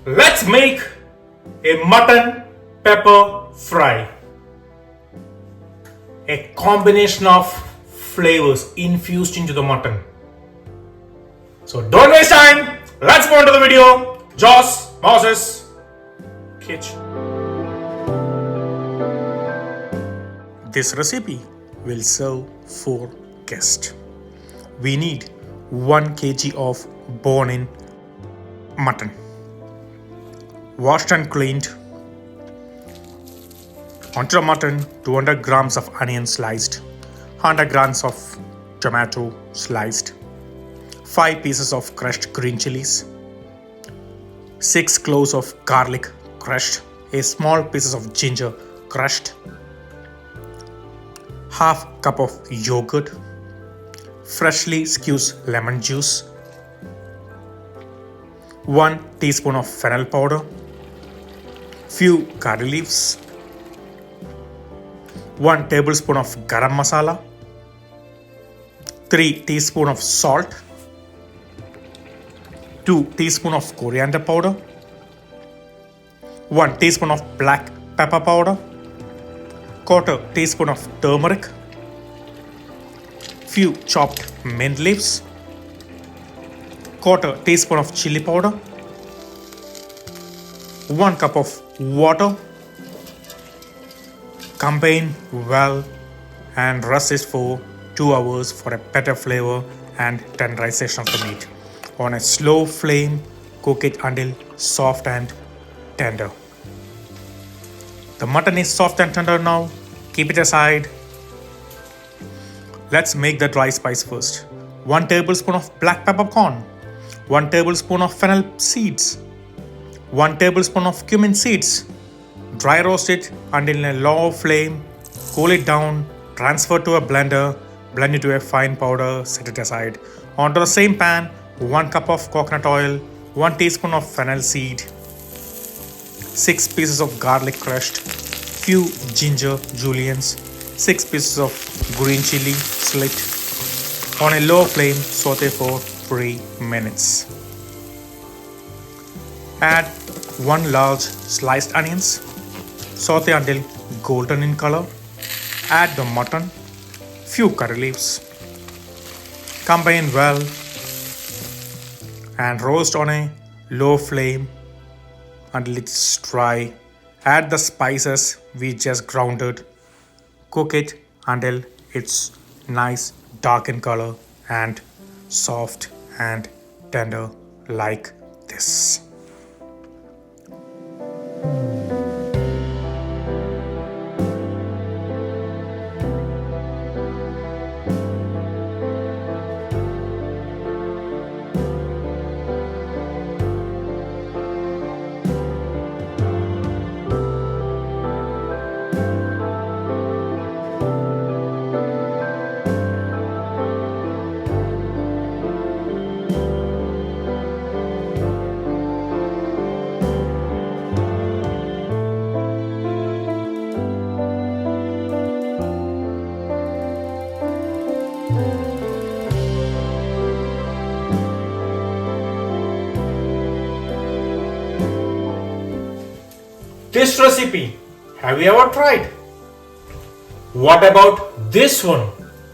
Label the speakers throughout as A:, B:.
A: let's make a mutton pepper fry. A combination of flavors infused into the mutton. So don't waste time. Let's go on to the video. Joss, Moses, kitchen. This recipe will serve 4 guests. We need 1 kg of bone-in mutton, washed and cleaned. Onto the mutton, 200 grams of onion sliced, 100 grams of tomato sliced, 5 pieces of crushed green chilies, 6 cloves of garlic crushed, a small pieces of ginger crushed, half cup of yogurt, freshly squeezed lemon juice, 1 teaspoon of fennel powder, few curry leaves, 1 tablespoon of garam masala, 3 teaspoon of salt, 2 teaspoon of coriander powder, 1 teaspoon of black pepper powder, quarter teaspoon of turmeric, few chopped mint leaves, quarter teaspoon of chili powder, 1 cup of water. Combine well and rest it for 2 hours for a better flavor and tenderization of the meat. On a slow flame, cook it until soft and tender. The mutton is soft and tender now. Keep it aside. Let's make the dry spice first. 1 tablespoon of black peppercorn, 1 tablespoon of fennel seeds, 1 tablespoon of cumin seeds. Dry roast it until a low flame. Cool it down. Transfer to a blender. Blend it to a fine powder. Set it aside. Onto the same pan, 1 cup of coconut oil, 1 teaspoon of fennel seed, 6 pieces of garlic crushed, few ginger juliennes, 6 pieces of green chili slit. On a low flame, saute for 3 minutes. Add 1 large sliced onions. Saute until golden in color. Add the mutton, few curry leaves. Combine well and roast on a low flame until it's dry. Add the spices we just grounded. Cook it until it's nice dark in color and soft and tender like this. This recipe, have you ever tried? What about this one?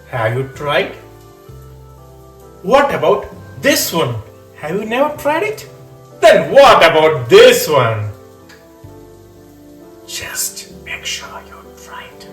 A: Have you tried? What about this one? Have you never tried it? Then what about this one? Just make sure you try it.